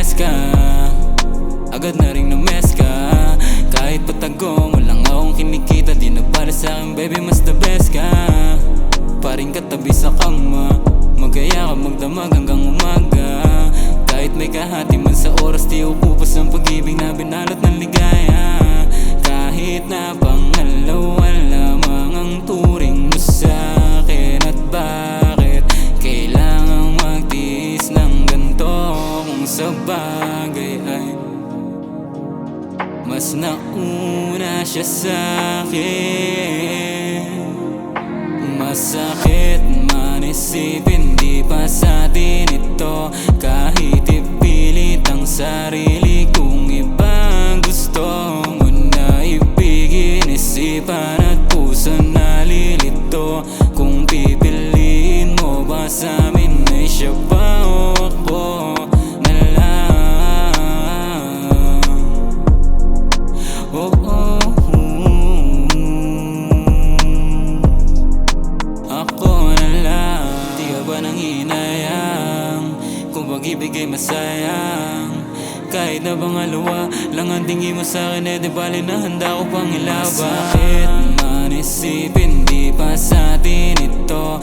na-stress ka, agad na rin na-mess ka. Kahit patago mo lang akong kinikita, di na para sa'kin baby mas the best ka. Paring katabi sa kama, magaya ka magdamag hanggang umaga. Kahit may kahati man sa oras, di ukupas ang pag-ibig na binalot ng ligaya. Kahit na pangalawa lamang ang turing mo sa'kin, at bakit kailangang magtiis ng ganito kung sa bagay ay mas nauna siya sa'kin. Masakit man isipin, di pa sa'tin ito. Kahit ipilit ang sarili kung ibang gusto mo na ibigin, isipan at puso nalilito. Kung pipiliin mo ba sa'min ay siya ba o ako na lang? Oh, oh, ako na lang. Di ka ba nang hinayang kung pag-ibig ay masayang? Kahit na bangalawa lang ang tingin mo sa'kin, eh di bali na handa ko pang ilaban. Masakit man isipin, di pa sa'tin ito.